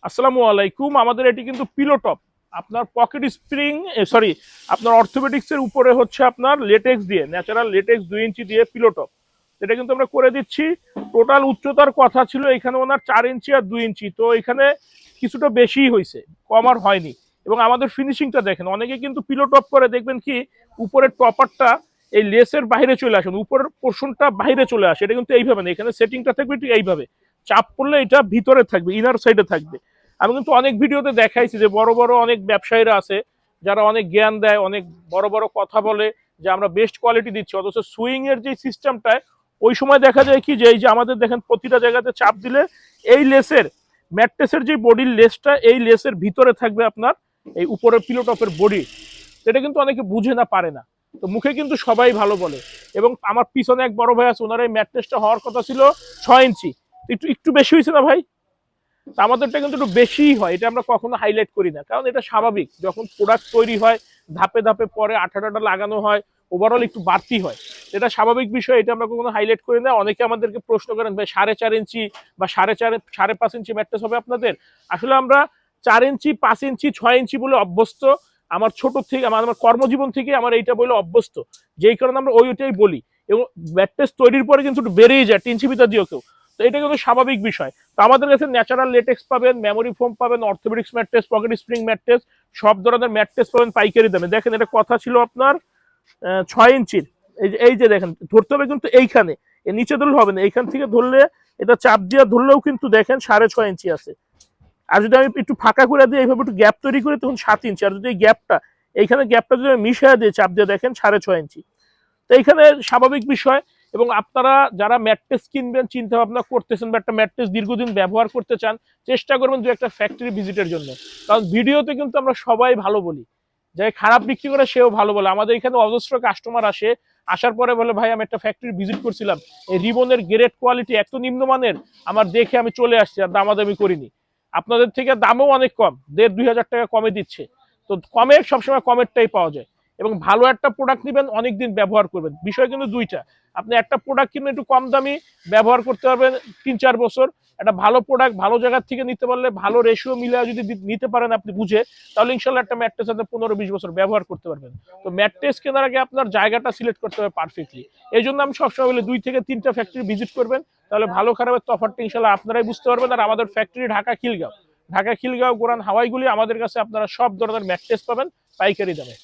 আসসালামু আলাইকুম। আমাদের এটি কিন্তু পিলো টপ, আপনার পকেট স্প্রিং সরি আপনার অর্থোপেডিক্সের উপরে হচ্ছে আপনার লেটেক্স দিয়ে, ন্যাচারাল লেটেক্স 2 ইঞ্চি দিয়ে পিলো টপ। এটা কিন্তু আমরা করে দিচ্ছি। টোটাল উচ্চতার কথা ছিল এখানে ওনার 4 ইঞ্চি আর 2 ইঞ্চি, তো এখানে কিছুটা বেশিই হয়েছে, কম আর হয়নি। এবং আমাদের ফিনিশিংটা দেখেন, অনেকে কিন্তু পিলো টপ করে দেখবেন কি উপরের টপারটা এই লেসের বাইরে চলে আসেন, উপরের পোর্শনটা বাইরে চলে আসে। এটা কিন্তু এইভাবে না, এখানে সেটিংটা থাকবে ঠিক এইভাবে, চাপ পড়লে এটা ভিতরে থাকবে, ইনার সাইডে থাকবে। আমি কিন্তু অনেক ভিডিওতে দেখাইছি যে বড় বড় অনেক ব্যবসায়ীরা আছে যারা অনেক জ্ঞান দেয়, অনেক বড় বড় কথা বলে যে আমরা বেস্ট কোয়ালিটি দিচ্ছি, অথচ সুইং এর যে সিস্টেমটা ওই সময় দেখা যায় কি যে এই যে আমাদের দেখেন প্রতিটা জায়গাতে চাপ দিলে এই লেসের ম্যাট্রেসের যে বডির লেসটা এই লেসের ভিতরে থাকবে আপনার এই উপরের পিলো টপের বডি। এটা কিন্তু অনেকে বুঝে না, পারে না। তো মুখে কিন্তু সবাই ভালো বলে। এবং আমার পিছনে এক বড় ভাই আছে, ওনার এই ম্যাট্রেসটা হওয়ার কথা ছিল 6 ইঞ্চি, একটু একটু বেশি হয়েছে না ভাই? আমাদেরটা কিন্তু একটু বেশিই হয়, এটা আমরা কখনো হাইলাইট করি না, কারণ এটা স্বাভাবিক। যখন প্রোডাক্ট তৈরি হয় ধাপে ধাপে পরে আঠাটা লাগানো হয়, ওভারঅল একটু বাড়তি হয়, এটা স্বাভাবিক বিষয়। এটা আমরা কখনো হাইলাইট করি না। অনেকে আমাদেরকে প্রশ্ন করেন ভাই 4.5 ইঞ্চি বা 5.5 ইঞ্চি ম্যাট্রেস হবে আপনাদের? আসলে আমরা 4 ইঞ্চি, 5 ইঞ্চি, 6 ইঞ্চি বলে অভ্যস্ত। আমার ছোট থেকে আমার কর্মজীবন থেকে আমার এইটা বলে অভ্যস্ত, যেই কারণে আমরা ওইটাই বলি। এবং ম্যাট্রেস তৈরির পরে কিন্তু একটু বেড়েই যায়, টিন চিবিতা দিও কেউ, তো এটা কিন্তু স্বাভাবিক বিষয়। তো আমাদের কাছে ন্যাচারাল লেটেক্স পাবেন, মেমোরি ফোম পাবেন, orthopaedics mattress, pocket spring mattress, সব ধরনের ম্যাট্রেস পাবেন পাইকারি দামে। দেখেন এটা কথা ছিল আপনার 6 ইঞ্চির। এই যে দেখেন, ধরতে হবে কিন্তু এইখানে, এর নিচে ধরলে হবে না, এইখান থেকে ধরলে এটা চাপ দিয়ে ধরলেও কিন্তু দেখেন 6.5 ইঞ্চি আছে। আর যদি আমি একটু ফাঁকা করে দিই, এইভাবে একটু গ্যাপ তৈরি করে, তখন 7 ইঞ্চি। আর যদি এই গ্যাপটা এইখানে গ্যাপটা যদি মিশিয়ে দিয়ে চাপ দিয়ে দেখেন 6.5 ইঞ্চি। তো এইখানে স্বাভাবিক বিষয়। এবং আপনারা যারা ম্যাট্রেস কিনবেন, চিন্তা ভাবনা করতেছেন বা একটা ম্যাট্রেস দীর্ঘদিন ব্যবহার করতে চান, চেষ্টা করবেন দু একটা ফ্যাক্টরি ভিজিটের জন্য। কারণ ভিডিওতে কিন্তু আমরা সবাই ভালো বলি, যাই খারাপ বিক্রি করে সেও ভালো বলে। আমাদের এখানে অজস্র কাস্টমার আসে, আসার পরে বলে ভাই আমি একটা ফ্যাক্টরি ভিজিট করছিলাম, এই রিবনের গ্রেড কোয়ালিটি এত নিম্নমানের, আমার দেখে আমি চলে আসছি, আর দামাদামি করিনি। আপনাদের থেকে দামও অনেক কম, 1,500-2,000 টাকা কমে দিচ্ছে। তো কমে সবসময় কমেরটাই পাওয়া যায়। এবং ভালো একটা প্রোডাক্ট নেবেন, অনেকদিন ব্যবহার করবেন। বিষয় কিন্তু দুইটা, আপনি একটা প্রোডাক্ট কিনবেন একটু কম দামি, ব্যবহার করতে পারবেন 3-4 বছর। একটা ভালো প্রোডাক্ট ভালো জায়গার থেকে নিতে পারলে, ভালো রেশিও মিলে যদি নিতে পারেন আপনি বুঝে, তাহলে ইনশাল্লাহ একটা ম্যাট্রেস আপনি 15-20 বছর ব্যবহার করতে পারবেন। তো ম্যাট্রেস কেনার আগে আপনার জায়গাটা সিলেক্ট করতে হবে পারফেক্টলি। এই জন্য আমি সবসময় বলি 2 থেকে 3টা ফ্যাক্টরি ভিজিট করবেন, তাহলে ভালো খারাপের তফাৎটা ইনশাল্লাহ আপনারাই বুঝতে পারবেন। আর আমাদের ফ্যাক্টরি ঢাকা খিলগাঁও, গোরান হাওয়াইগুলি, আমাদের কাছে আপনারা সব ধরনের ম্যাট্রেস পাবেন পাইকারি দামে।